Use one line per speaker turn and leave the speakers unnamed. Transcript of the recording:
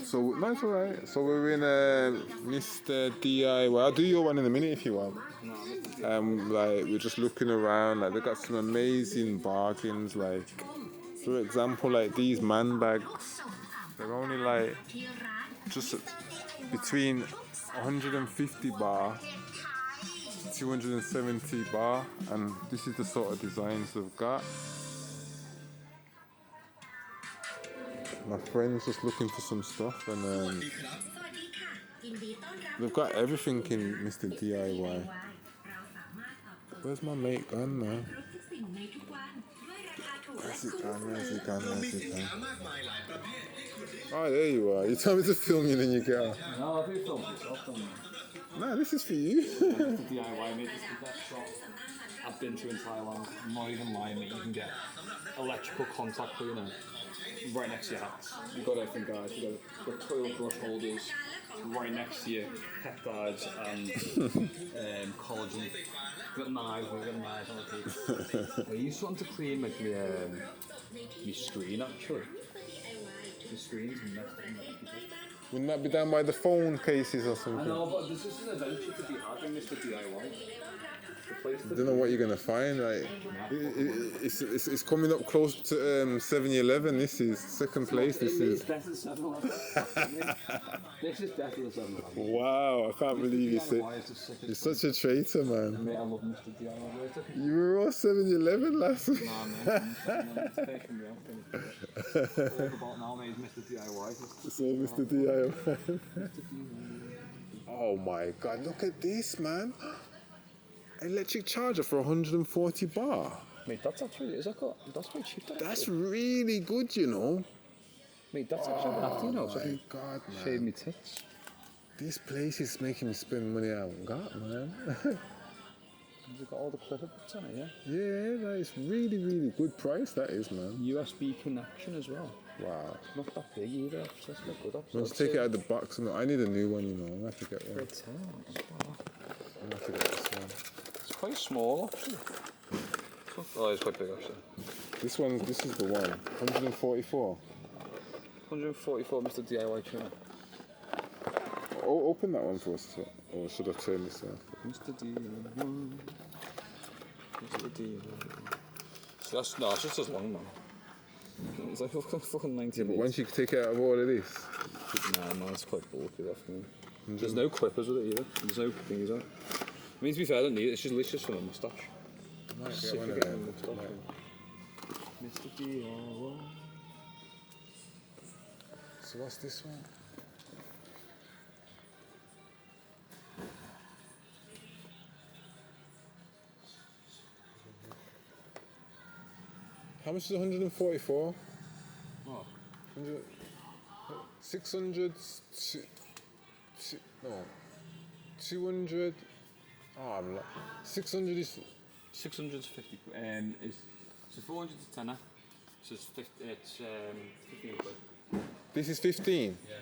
So that's alright. So we're in Mr. DIY. I'll do your one in a minute if you want. Like we're just looking around. Like they got some amazing bargains. Like for example, like these man bags. They're only like just between 150 baht, 270 baht, and this is the sort of designs they've got. My friend's just looking for some stuff, and they've got everything in Mr. DIY. Where's my mate gone now? Where's he gone? Oh, there you are. You told me to film you, then you get out.
No, I do film myself, don't you?
No, this is for you.
The DIY, mate. This is the best shop I've been to in Thailand. I'm not even lying, mate. You can get electrical contact cleaner right next to your hats. You've got everything, guys. You've got toilet brush holders right next to you, peptides and collagen. We've got knives on the table. I used something to clean my screen, actually. The screen's messed up.
Wouldn't that be done by the phone cases or something?
I know, but there's just an adventure to be had in Mr. DIY.
I don't know what you're gonna find. Like, it's coming up close to 7-Eleven. This is second place. This is
better than 7-Eleven. This is better than 7-Eleven.
Wow! I can't believe you said. You're such a traitor, man.
Mate, I love Mr. DIY.
You were all 7-Eleven last week.
Nah, man. It's taking me out. All about now, mate, is Mr. DIY.
So Mr. DIY. Oh my God! Look at this, man. Electric charger for 140 baht.
Mate, that's actually, that's quite cheap.
That's really good, you know.
Mate, that's actually after, you know.
Oh my God, man.
Shave me tits.
This place is making me spend money I haven't got, man.
You've got all the clipper bits on it, yeah?
Yeah, that is really, really good price, that is, man.
USB connection as well.
Wow.
Not that big either, so that's not good.
Let's take it out of the box. I need a new one, you know. I'm going to have to get one.
Great time.
I'm going to have to get this one.
It's quite small, actually. Oh, it's quite big, actually.
This is the one. 144.
144 Mr. DIY tuner.
Oh, open that one for us. Or should I turn this off?
Mr. DIY. Mr. DIY. So it's just as long, man. It's like fucking 90
But once you take it out of all of this.
Nah, it's quite bulky, definitely. There's no clippers with it either. There's no things on it. I mean, to be fair, I don't need it. It's just for a moustache.
I might get one of them.
Mr. DIY.
So what's this one? How much is 144?
What?
600. No. 200. Oh, I'm not. 600 is.
600 to 50. So 400 to 10. So it's 15 quid.
This is 15?
Yeah.